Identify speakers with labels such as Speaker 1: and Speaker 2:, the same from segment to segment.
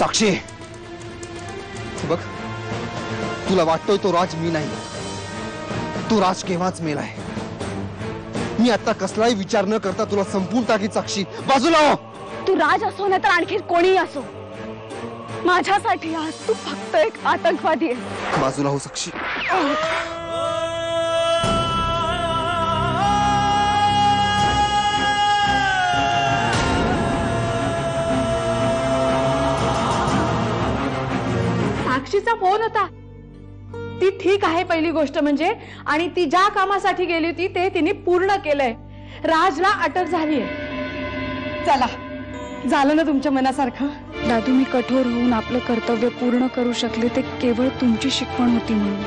Speaker 1: साक्षी बघ, तुला वाटतोय तो राज मी नाही, तो राज केव्हाच मेलाय। मी आता कसलाही विचार न करता तुला संपूर्ण टाकीत साक्षी, बाजूला हो।
Speaker 2: तू राज असो ना तर आणखी कोणीही असो, माझ्यासाठी आज तू फक्त एक आतंकवादी आहे।
Speaker 1: बाजूला हो साक्षी।
Speaker 3: साक्षीचा फोन होता, ती ठीक आहे पहिली गोष्ट म्हणजे, आणि ती ज्या कामासाठी गेली होती ते तिने पूर्ण केलंय। राजला अटक झालीये। चला, झालं ना तुमच्या मनासारखं?
Speaker 2: दादू, मी कठोर होऊन आपलं कर्तव्य पूर्ण करू शकले ते केवळ तुमची शिकवण होती म्हणून।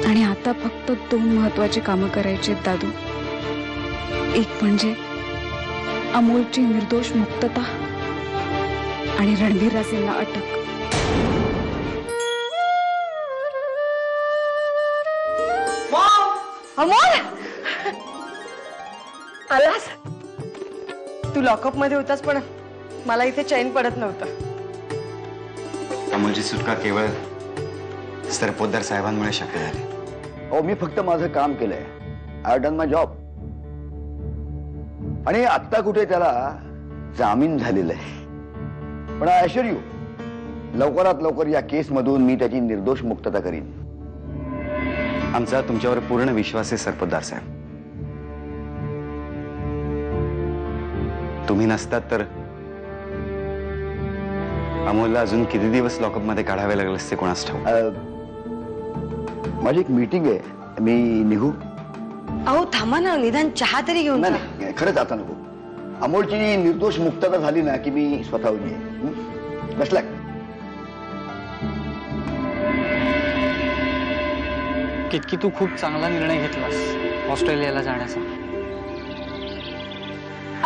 Speaker 2: आणि आता फक्त 2 महत्त्वाची कामं करायची आहेत दादू। एक म्हणजे अमोलची निर्दोष मुक्तता आणि रणधीर राजेंना अटक।
Speaker 3: अमोल, आलास? तू लॉकअप मध्ये होतास पण मला इथे चैन पडत नव्हतं।
Speaker 4: अमोलची सुटका केवळ सरपोतदार साहेबांमुळे शक्य झाली।
Speaker 5: अहो, मी फक्त माझं काम केलंय, I have done my job. आणि आत्ता कुठे त्याला जामीन झालेला आहे, पण आय अश्युअर यू लवकरात लवकर या केस मधून मी त्याची निर्दोष मुक्तता करीन।
Speaker 4: आमचा तुमच्यावर पूर्ण विश्वास आहे सरपोतदार साहेब। तुम्ही नसतात तर अमोलला अजून किती दिवस लॉकअप मध्ये काढावे लागले असते कोणास ठाऊक।
Speaker 5: माझी एक मीटिंग आहे, मी निघू?
Speaker 3: अहो थांबा ना, निदान चहा तरी घेऊन जा।
Speaker 5: नाही, खरंच आता नको। अमोलची निर्दोष मुक्तता झाली ना की मी स्वतःहून येईन। बेस्ट लक।
Speaker 6: कितकी तू खूप चांगला निर्णय घेतलास ऑस्ट्रेलियाला जाण्याचा।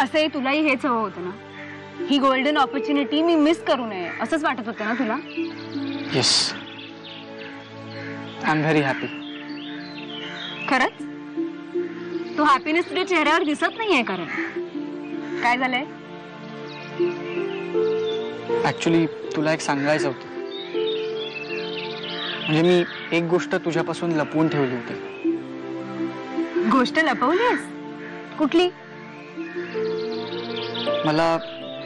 Speaker 2: असे तुलाही हेच हवं होतं ना? ही गोल्डन ऑपॉर्च्युनिटी मी मिस करू नये असंच वाटत होतं ना तुला?
Speaker 6: Yes, I am very happy.
Speaker 2: खरंच? तो हॅपीनेस तुझ्या चेहऱ्यावर दिसत नाहीये, कारण काय झालंय?
Speaker 6: ऍक्च्युली तुला एक सांगायचं होतं, म्हणजे मी एक गोष्ट तुझ्यापासून लपवून ठेवली होती।
Speaker 2: गोष्ट लपवलीस? कुठली?
Speaker 6: मला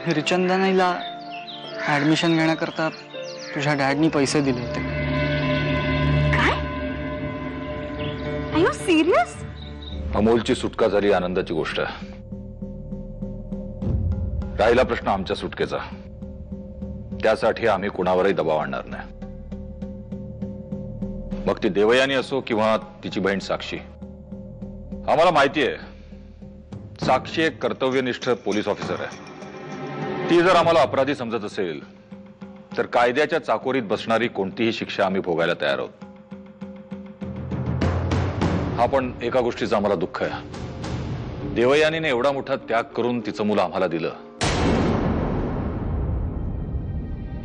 Speaker 6: हिरचंदनीला ऍडमिशन घेण्याकरता तुझ्या डॅडनी पैसे दिले होते।
Speaker 2: काय? R you serious?
Speaker 7: अमोलची सुटका झाली, आनंदाची गोष्ट आहे। राहिला प्रश्न आमच्या सुटकेचा, त्यासाठी आम्ही कुणावरही दबाव आणणार नाही। मग ती देवयानी असो किंवा तिची बहीण साक्षी। आम्हाला माहिती आहे साक्षी एक कर्तव्यनिष्ठ पोलीस ऑफिसर आहे। ती जर आम्हाला अपराधी समजत असेल तर कायद्याच्या चाकोरीत बसणारी कोणतीही शिक्षा आम्ही भोगायला तयार आहोत। हा पण एका गोष्टीचं आम्हाला दुःख आहे, देवयानीने एवढा मोठा त्याग करून तिचं मुलं आम्हाला दिलं,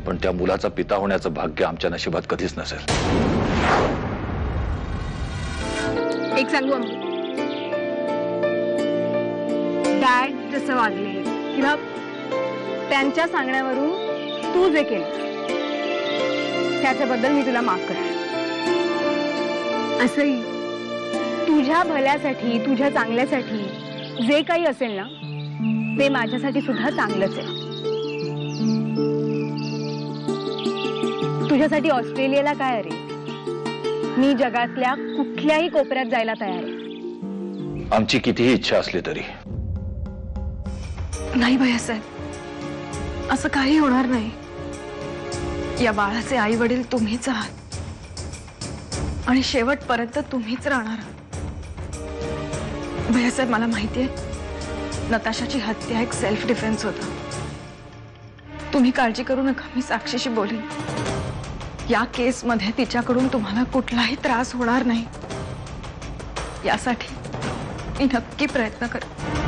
Speaker 7: पण त्या मुलाचा पिता होण्याचं भाग्य आमच्या नशिबात कधीच नसेल।
Speaker 2: एक सांगू अमोल, डॅड जसं वागले किंवा त्यांच्या सांगण्यावरून तू जे केलं त्याच्याबद्दल मी तुला माफ करते। असंही तुझ्या भल्यासाठी, तुझ्या चांगल्यासाठी जे काही असेल ना ते माझ्यासाठी सुद्धा चांगलंच आहे। तुझ्यासाठी ऑस्ट्रेलियाला काय अरे, मी जगातल्या कुठल्याही कोपऱ्यात जायला तयार आहे।
Speaker 7: आमची कितीही इच्छा असली तरी।
Speaker 3: नाही भैयासाहेब, असं काही होणार नाही। या बाळाचे आई वडील तुम्हीच आहात आणि शेवटपर्यंत तुम्हीच राहणार आहात। भैयासाहेब, मला माहितीये नताशाची हत्या एक सेल्फ डिफेन्स होता। तुम्ही काळजी करू नका, मी साक्षीशी बोलीन। या केसमध्ये तिच्याकडून तुम्हाला कुठलाही त्रास होणार नाही यासाठी मी नक्की प्रयत्न करेन।